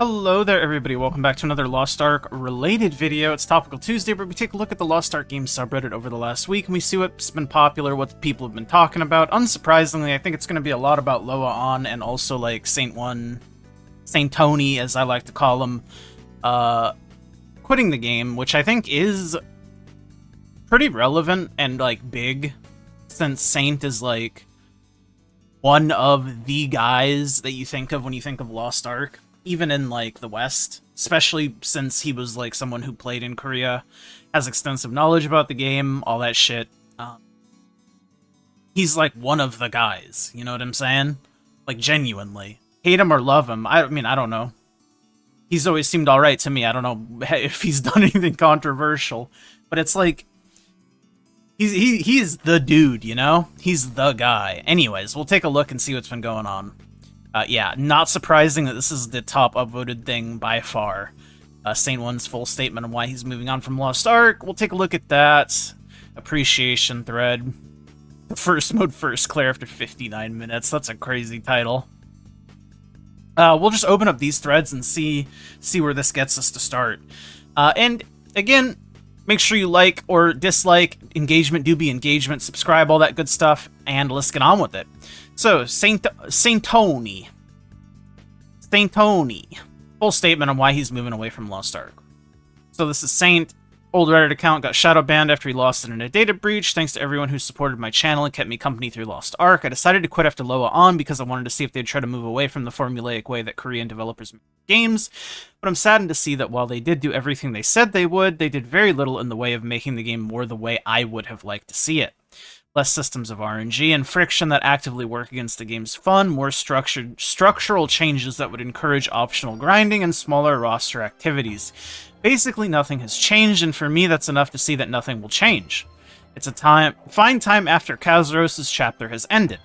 Hello there everybody, welcome back to another Lost Ark related video. It's Topical Tuesday, where we take a look at the Lost Ark game subreddit over the last week and we see what's been popular, what people have been talking about. Unsurprisingly, I think it's going to be a lot about Loa On and also like Saintone, as I like to call him, quitting the game, which I think is pretty relevant and like big, since Saint is like one of the guys that you think of when you think of Lost Ark. Even in, like, the West, especially since he was, like, someone who played in Korea, has extensive knowledge about the game, all that shit. He's, like, one of the guys, you know what I'm saying? Like, genuinely. Hate him or love him, I mean, I don't know. He's always seemed alright to me, I don't know if he's done anything controversial. But it's like, he's the dude, you know? He's the guy. Anyways, we'll take a look and see what's been going on. Yeah, not surprising that this is the top upvoted thing by far. Saint One's full statement on why he's moving on from Lost Ark. We'll take a look at that. Appreciation thread. First mode first clear after 59 minutes. That's a crazy title. We'll just open up these threads and see where this gets us to start. And again, make sure you like or dislike. Engagement do be engagement. Subscribe, all that good stuff. And let's get on with it. So, Saintone. Full statement on why he's moving away from Lost Ark. So this is Saint. Old Reddit account got shadow banned after he lost it in a data breach. Thanks to everyone who supported my channel and kept me company through Lost Ark. I decided to quit after Loa On because I wanted to see if they'd try to move away from the formulaic way that Korean developers make games. But I'm saddened to see that while they did do everything they said they would, they did very little in the way of making the game more the way I would have liked to see it. Less systems of RNG and friction that actively work against the game's fun, more structural changes that would encourage optional grinding, and smaller roster activities. Basically, nothing has changed, and for me, that's enough to see that nothing will change. It's a fine time after Kazuros' chapter has ended.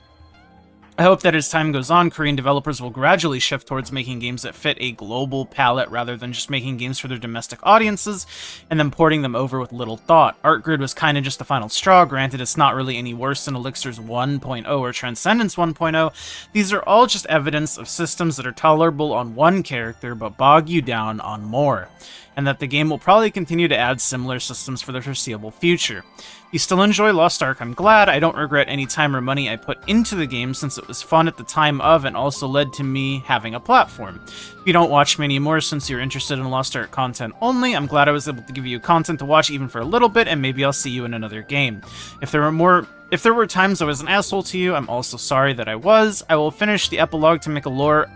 I hope that as time goes on, Korean developers will gradually shift towards making games that fit a global palette rather than just making games for their domestic audiences and then porting them over with little thought. ArtGrid was kinda just the final straw. Granted, it's not really any worse than Elixir's 1.0 or Transcendence 1.0. These are all just evidence of systems that are tolerable on one character but bog you down on more, and that the game will probably continue to add similar systems for the foreseeable future. If you still enjoy Lost Ark, I'm glad. I don't regret any time or money I put into the game since it was fun at the time of and also led to me having a platform. If you don't watch me anymore since you're interested in Lost Ark content only, I'm glad I was able to give you content to watch even for a little bit, and maybe I'll see you in another game. If there were times I was an asshole to you, I'm also sorry that I was. I will finish the epilogue to make a lore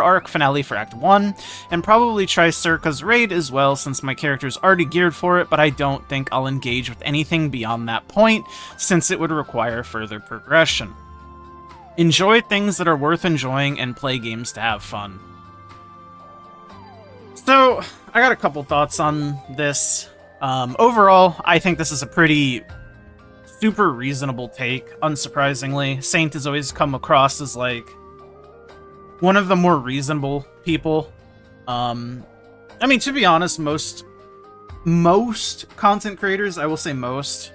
arc finale for Act 1, and probably try Circa's raid as well since my character's already geared for it, but I don't think I'll engage with anything beyond that point since it would require further progression. Enjoy things that are worth enjoying and play games to have fun. So, I got a couple thoughts on this. Overall, I think this is a pretty super reasonable take, unsurprisingly. Saint has always come across as like one of the more reasonable people. I mean, to be honest, most content creators, I will say most,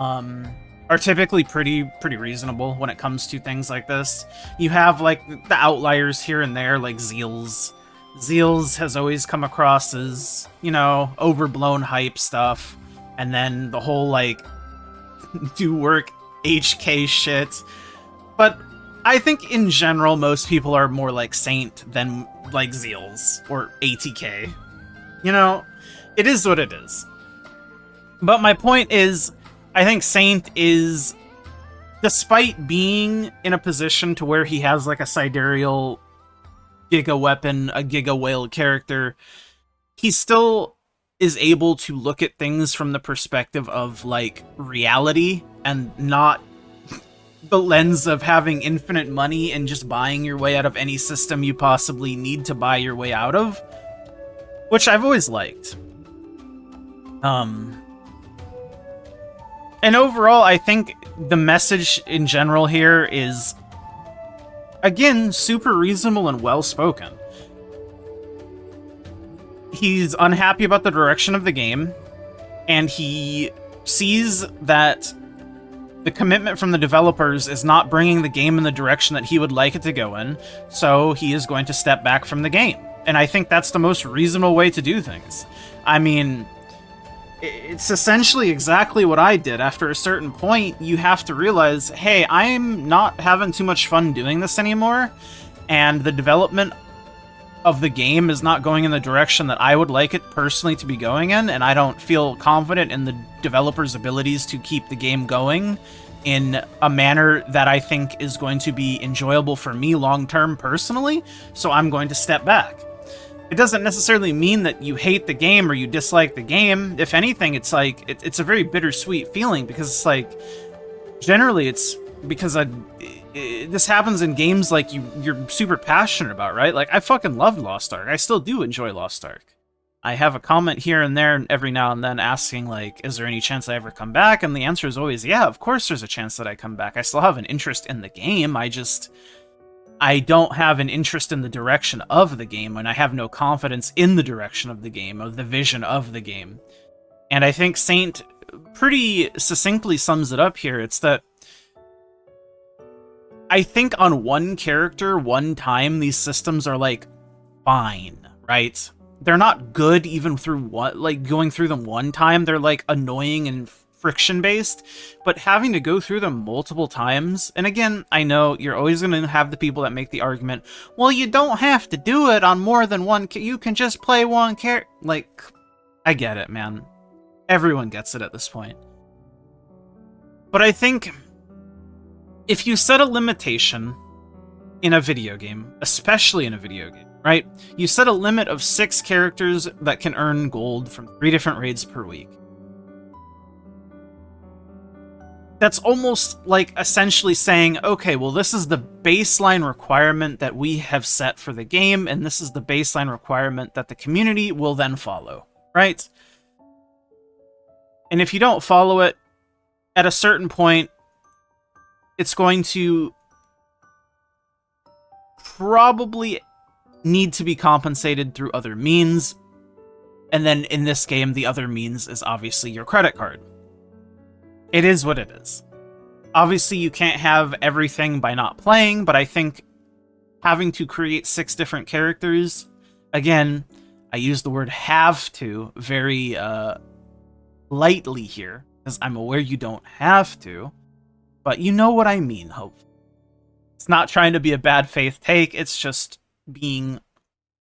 are typically pretty reasonable when it comes to things like this. You have, like, the outliers here and there, like Zeals. Zeals has always come across as, you know, overblown hype stuff, and then the whole, like, do work HK shit. But I think in general, most people are more like Saint than like Zeals or ATK. You know, it is what it is. But my point is, I think Saint is, despite being in a position to where he has like a sidereal giga weapon, a giga whale character, he still is able to look at things from the perspective of like reality and not the lens of having infinite money and just buying your way out of any system you possibly need to buy your way out of, which I've always liked. And overall, I think the message in general here is, again, super reasonable and well-spoken. He's unhappy about the direction of the game, and he sees that the commitment from the developers is not bringing the game in the direction that he would like it to go in, so he is going to step back from the game. And I think that's the most reasonable way to do things. I mean, it's essentially exactly what I did. After a certain point, you have to realize, hey, I'm not having too much fun doing this anymore, and the development of the game is not going in the direction that I would like it personally to be going in, and I don't feel confident in the developer's abilities to keep the game going in a manner that I think is going to be enjoyable for me long-term personally, so I'm going to step back. It doesn't necessarily mean that you hate the game or you dislike the game. If anything, it's like, it's a very bittersweet feeling, because it's like, generally it's because this happens in games like you're super passionate about, right? Like, I fucking loved Lost Ark. I still do enjoy Lost Ark. I have a comment here and there every now and then asking, like, is there any chance I ever come back? And the answer is always, yeah, of course there's a chance that I come back. I still have an interest in the game. I don't have an interest in the direction of the game, and I have no confidence in the direction of the game, of the vision of the game. And I think Saint pretty succinctly sums it up here. It's that I think on one character, one time, these systems are, like, fine, right? They're not good even through going through them one time. They're, like, annoying and friction-based, but having to go through them multiple times, and again, I know you're always going to have the people that make the argument, well, you don't have to do it on more than one, you can just play one character. Like, I get it, man. Everyone gets it at this point. But I think if you set a limitation in a video game, especially in a video game, right? You set a limit of 6 characters that can earn gold from 3 different raids per week. That's almost like essentially saying, okay, well, this is the baseline requirement that we have set for the game, and this is the baseline requirement that the community will then follow, right? And if you don't follow it, at a certain point, it's going to probably need to be compensated through other means. And then in this game, the other means is obviously your credit card. It is what it is. Obviously, you can't have everything by not playing, but I think having to create 6 different characters, again, I use the word have to very lightly here, because I'm aware you don't have to, but you know what I mean, hopefully. It's not trying to be a bad faith take, it's just being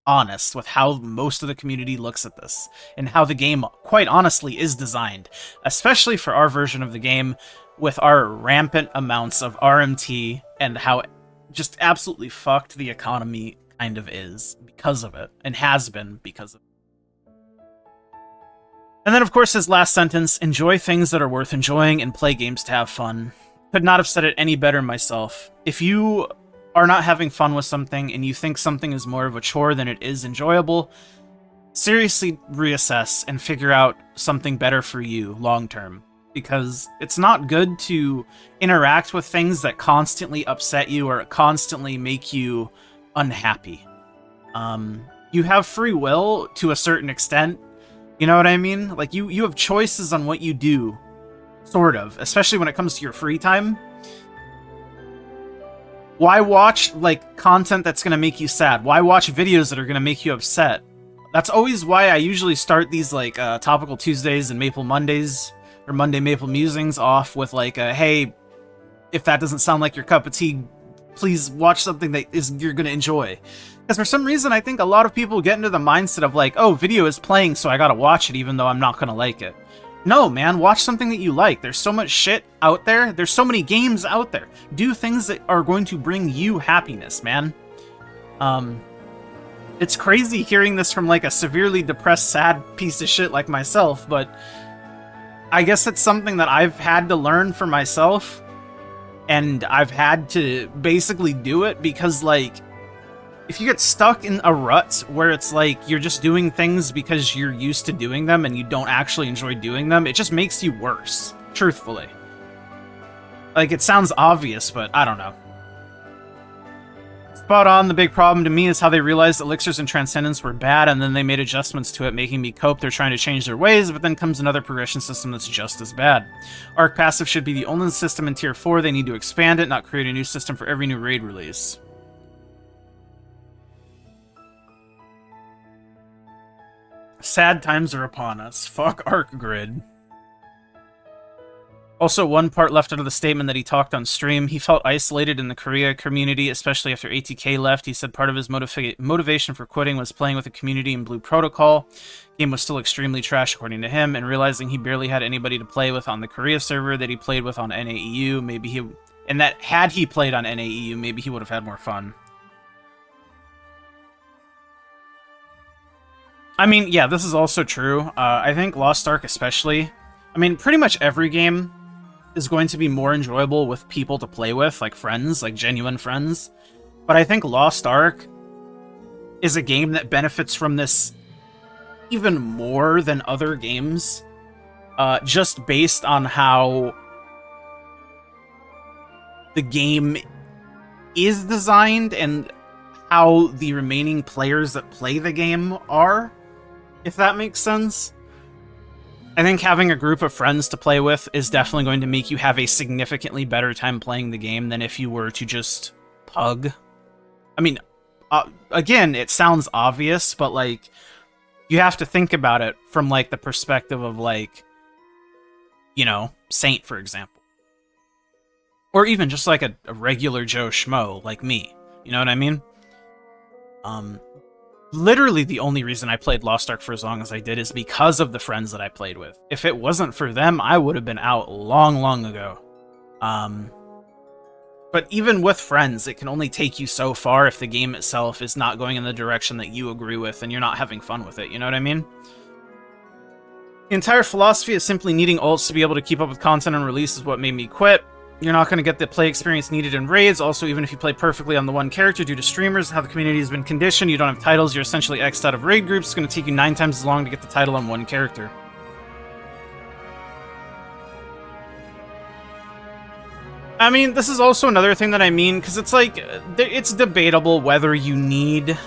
honest with how most of the community looks at this, and how the game, quite honestly, is designed, especially for our version of the game, with our rampant amounts of RMT, and how just absolutely fucked the economy kind of is because of it, and has been because of it. And then, of course, his last sentence, enjoy things that are worth enjoying and play games to have fun. Could not have said it any better myself. If you are not having fun with something and you think something is more of a chore than it is enjoyable, seriously reassess and figure out something better for you long term, because it's not good to interact with things that constantly upset you or constantly make you unhappy. You have free will to a certain extent, you know what I mean? Like, you have choices on what you do, sort of, especially when it comes to your free time. Why watch, like, content that's going to make you sad? Why watch videos that are going to make you upset? That's always why I usually start these, like, Topical Tuesdays and Maple Mondays, or Monday Maple Musings off with, like, hey, if that doesn't sound like your cup of tea, please watch something that you're going to enjoy. Because for some reason, I think a lot of people get into the mindset of, like, oh, video is playing, so I gotta watch it even though I'm not going to like it. No, man, watch something that you like. There's so much shit out there. There's so many games out there. Do things that are going to bring you happiness, man. It's crazy hearing this from, like, a severely depressed, sad piece of shit like myself, but I guess it's something that I've had to learn for myself, and I've had to basically do it because, like, if you get stuck in a rut where it's like you're just doing things because you're used to doing them and you don't actually enjoy doing them, it just makes you worse, truthfully. Like, it sounds obvious, but I don't know. Spot on. The big problem to me is how they realized elixirs and transcendence were bad, and then they made adjustments to it, making me cope. They're trying to change their ways, but then comes another progression system that's just as bad. Arc passive should be the only system in tier 4. They need to expand it, not create a new system for every new raid release. Sad times are upon us. Fuck Arc Grid. Also, one part left out of the statement that he talked on stream. He felt isolated in the Korea community, especially after ATK left. He said part of his motivation for quitting was playing with the community in Blue Protocol. Game was still extremely trash, according to him, and realizing he barely had anybody to play with on the Korea server that he played with on NAEU. Maybe he... And that had he played on NAEU, maybe he would have had more fun. I mean, yeah, this is also true. I think Lost Ark especially. I mean, pretty much every game is going to be more enjoyable with people to play with, like friends, like genuine friends. But I think Lost Ark is a game that benefits from this even more than other games, just based on how the game is designed and how the remaining players that play the game are, if that makes sense. I think having a group of friends to play with is definitely going to make you have a significantly better time playing the game than if you were to just pug. I mean, again, it sounds obvious, but, like, you have to think about it from, like, the perspective of, like, you know, Saint, for example. Or even just, like, a regular Joe Schmo, like me. You know what I mean? Literally the only reason I played Lost Ark for as long as I did is because of the friends that I played with. If it wasn't for them, I would have been out long, long ago. But even with friends, it can only take you so far if the game itself is not going in the direction that you agree with and you're not having fun with it, you know what I mean? The entire philosophy of simply needing ults to be able to keep up with content and release is what made me quit. You're not going to get the play experience needed in raids. Also, even if you play perfectly on the one character due to streamers, how the community has been conditioned, you don't have titles, you're essentially X'd out of raid groups. It's going to take you 9 times as long to get the title on one character. I mean, this is also another thing that I mean, because it's like, it's debatable whether you need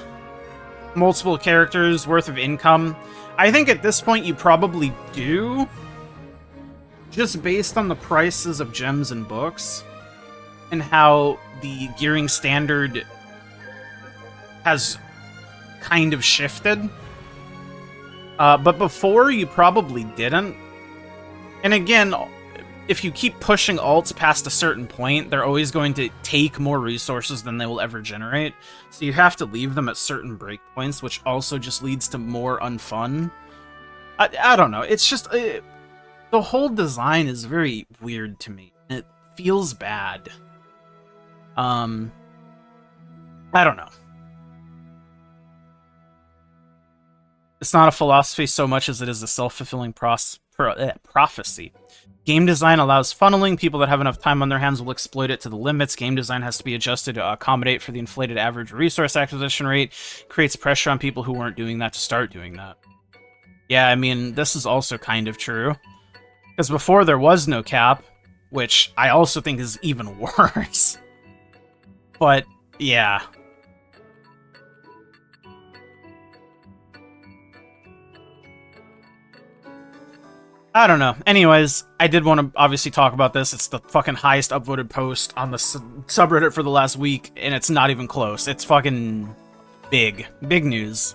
multiple characters worth of income. I think at this point you probably do. Just based on the prices of gems and books, and how the gearing standard has kind of shifted. But before, you probably didn't. And again, if you keep pushing alts past a certain point, they're always going to take more resources than they will ever generate. So you have to leave them at certain breakpoints, which also just leads to more unfun. I don't know, it's just... the whole design is very weird to me. It feels bad. I don't know. It's not a philosophy so much as it is a self-fulfilling prophecy. Game design allows funneling. People that have enough time on their hands will exploit it to the limits. Game design has to be adjusted to accommodate for the inflated average resource acquisition rate. Creates pressure on people who weren't doing that to start doing that. Yeah, I mean, this is also kind of true. Because before there was no cap, which I also think is even worse. But, yeah. I don't know. Anyways, I did want to obviously talk about this. It's the fucking highest upvoted post on the subreddit for the last week, and it's not even close. It's fucking big. Big news.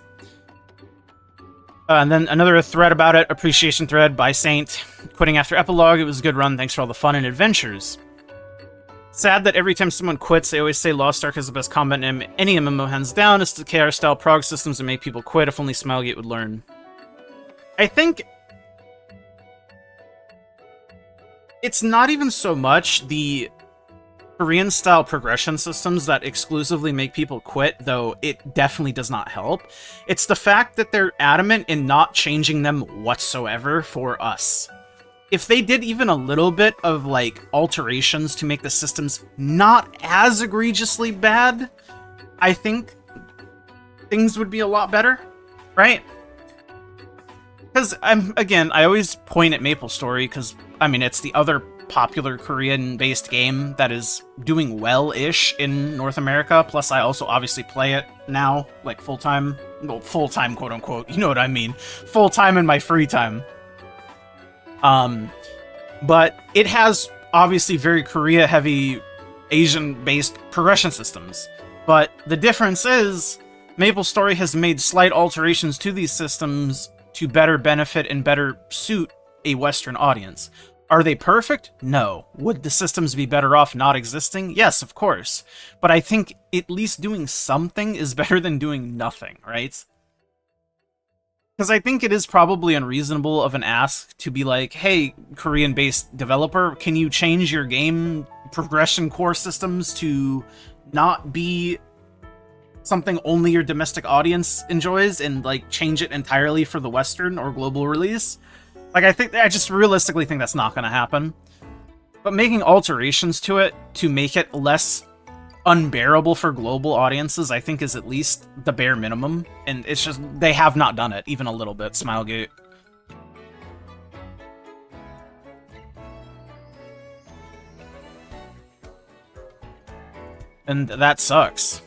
And then another thread about it, appreciation thread by Saint. Quitting after epilogue, it was a good run, thanks for all the fun and adventures. Sad that every time someone quits, they always say Lost Ark is the best combat in any MMO, hands down. It's the KR-style prog systems that make people quit. If only Smilegate would learn. I think... it's not even so much the Korean-style progression systems that exclusively make people quit, though it definitely does not help. It's the fact that they're adamant in not changing them whatsoever for us. If they did even a little bit of, like, alterations to make the systems not as egregiously bad, I think things would be a lot better, right? Because, again, I always point at MapleStory, because, I mean, it's the other popular Korean-based game that is doing well-ish in North America, plus I also obviously play it now, like, full-time. Well, full-time, quote-unquote, you know what I mean. Full-time in my free time. But it has, obviously, very Korea-heavy, Asian-based progression systems. But the difference is, MapleStory has made slight alterations to these systems to better benefit and better suit a Western audience. Are they perfect? No. Would the systems be better off not existing? Yes, of course. But I think at least doing something is better than doing nothing, right? Because I think it is probably unreasonable of an ask to be like, hey, Korean-based developer, can you change your game progression core systems to not be something only your domestic audience enjoys and, like, change it entirely for the Western or global release? Like, I just realistically think that's not going to happen. But making alterations to it to make it less unbearable for global audiences, I think, is at least the bare minimum. And it's just, they have not done it, even a little bit, Smilegate. And that sucks.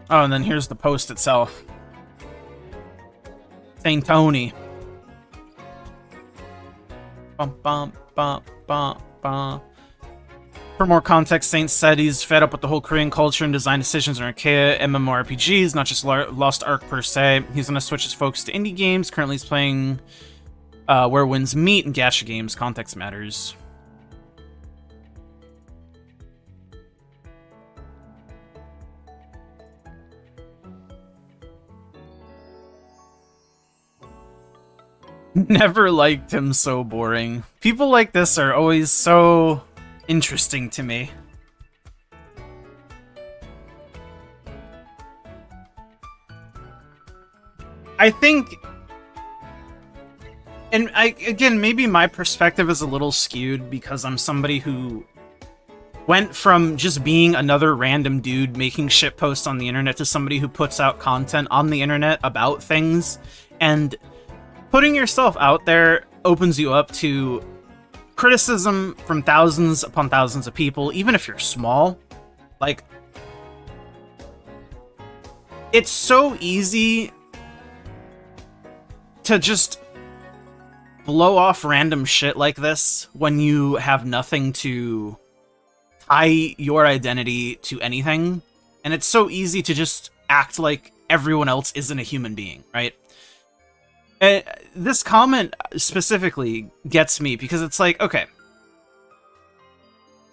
Oh, and then here's the post itself. Saintone. Bum, bum, bum, bum, bum. For more context, Saint said he's fed up with the whole Korean culture and design decisions in archaic MMORPGs, not just Lost Ark per se. He's gonna switch his focus to indie games. Currently he's playing Where Winds Meet and gacha games. Context matters. Never liked him, so boring. People like this are always so interesting to me. I think, and again, maybe my perspective is a little skewed because I'm somebody who went from just being another random dude making shit posts on the internet to somebody who puts out content on the internet about things, and putting yourself out there opens you up to criticism from thousands upon thousands of people, even if you're small. Like, it's so easy to just blow off random shit like this when you have nothing to tie your identity to anything. And it's so easy to just act like everyone else isn't a human being, right? This comment specifically gets me because it's like, okay,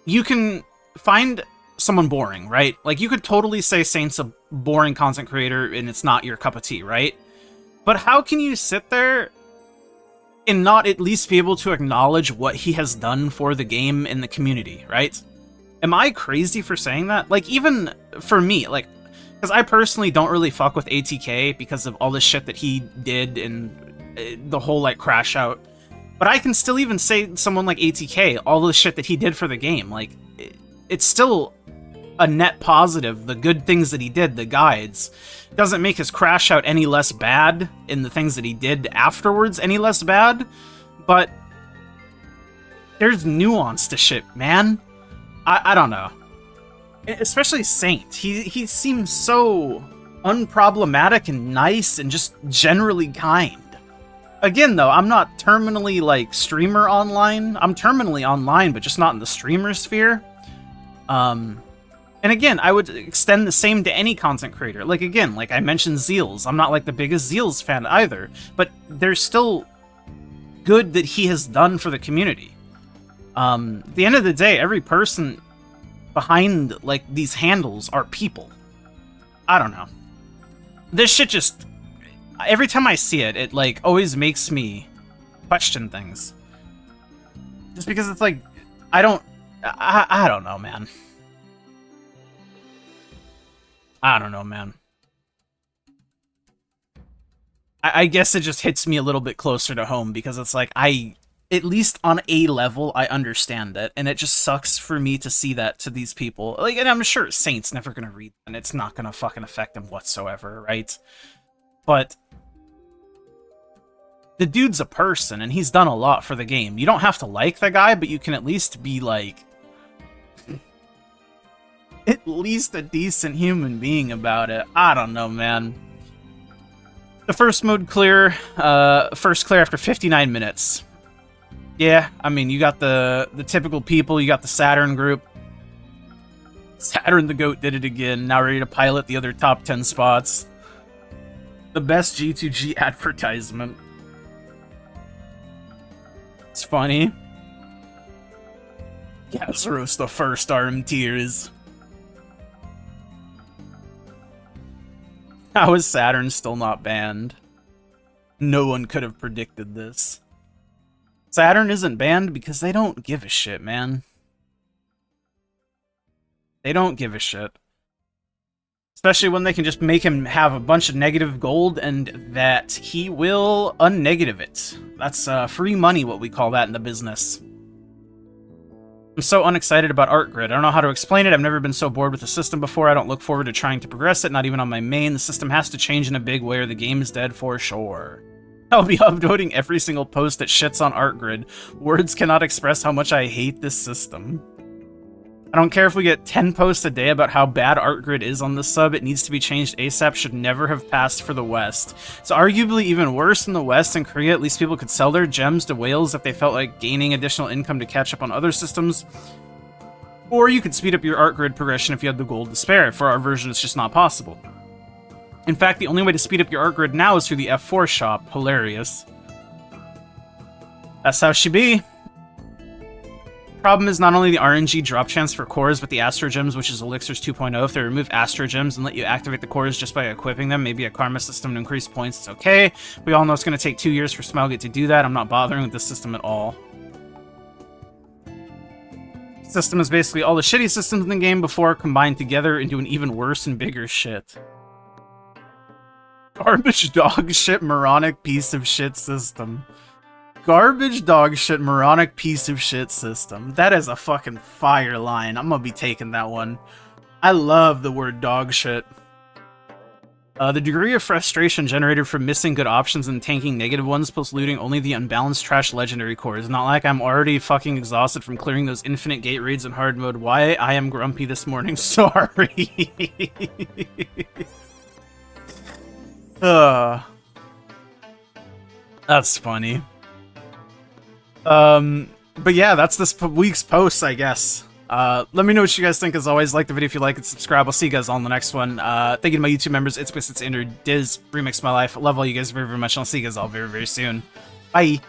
you can find someone boring, right? Like, you could totally say Saint's a boring content creator and it's not your cup of tea, right? But how can you sit there and not at least be able to acknowledge what he has done for the game and the community, right? Am I crazy for saying that? Like, even for me, like, because I personally don't really fuck with ATK because of all the shit that he did and the whole, like, crash out. But I can still even say someone like ATK, all the shit that he did for the game. Like, it's still a net positive. The good things that he did, the guides, doesn't make his crash out any less bad, and the things that he did afterwards any less bad. But there's nuance to shit, man. I don't know. Especially Saint. He seems so unproblematic and nice and just generally kind. Again, though, I'm not terminally, like, streamer online. I'm terminally online, but just not in the streamer sphere. And again, I would extend the same to any content creator. Like, again, like I mentioned Zeals. I'm not, like, the biggest Zeals fan either. But there's still good that he has done for the community. At the end of the day, every person behind, like, these handles are people. I don't know. This shit just... Every time I see it, it, like, always makes me question things. Just because it's like, I don't know, man. I don't know, man. I guess it just hits me a little bit closer to home because it's like, at least on a level, I understand it, and it just sucks for me to see that to these people. Like, and I'm sure Saint's never gonna read, and it's not gonna fucking affect him whatsoever, right? But the dude's a person, and he's done a lot for the game. You don't have to like the guy, but you can at least be, like, at least a decent human being about it. I don't know, man. The first mode clear, first clear after 59 minutes. Yeah, I mean, you got the typical people, you got the Saturn group. Saturn the Goat did it again, now ready to pilot the other top 10 spots. The best G2G advertisement. It's funny. Gazaros the first arm tears. How is Saturn still not banned? No one could have predicted this. Saturn isn't banned because they don't give a shit, man. They don't give a shit. Especially when they can just make him have a bunch of negative gold and that he will unnegative it. That's free money, what we call that in the business. I'm so unexcited about Art Grid. I don't know how to explain it. I've never been so bored with the system before. I don't look forward to trying to progress it, not even on my main. The system has to change in a big way or the game is dead for sure. I'll be upvoting every single post that shits on Art Grid. Words cannot express how much I hate this system. I don't care if we get 10 posts a day about how bad Art Grid is on this sub. It needs to be changed ASAP. Should never have passed for the West. It's arguably even worse in the West. In Korea, at least people could sell their gems to whales if they felt like gaining additional income to catch up on other systems. Or you could speed up your Art Grid progression if you had the gold to spare. For our version, it's just not possible. In fact, the only way to speed up your Art Grid now is through the F4 shop. Hilarious. That's how she be. Problem is not only the RNG drop chance for cores, but the Astro Gems, which is Elixirs 2.0. If they remove Astro Gems and let you activate the cores just by equipping them, maybe a karma system to increase points, it's okay. We all know it's going to take 2 years for Smilegate to do that. I'm not bothering with this system at all. System is basically all the shitty systems in the game before combined together into an even worse and bigger shit. Garbage dog shit moronic piece of shit system. Garbage dog shit moronic piece of shit system. That is a fucking fire line. I'm gonna be taking that one. I love the word dog shit. The degree of frustration generated from missing good options and tanking negative ones plus looting only the unbalanced trash legendary cores. Not like I'm already fucking exhausted from clearing those infinite gate raids in hard mode. Why I am grumpy this morning. Sorry. That's funny. But yeah, that's this week's post, I guess. Let me know what you guys think. As always, like the video if you like it, subscribe. I'll see you guys all in the next one. Thank you to my YouTube members, It's Andrew, Diz, Remix My Life. I love all you guys very, very much, and I'll see you guys all very, very soon. Bye!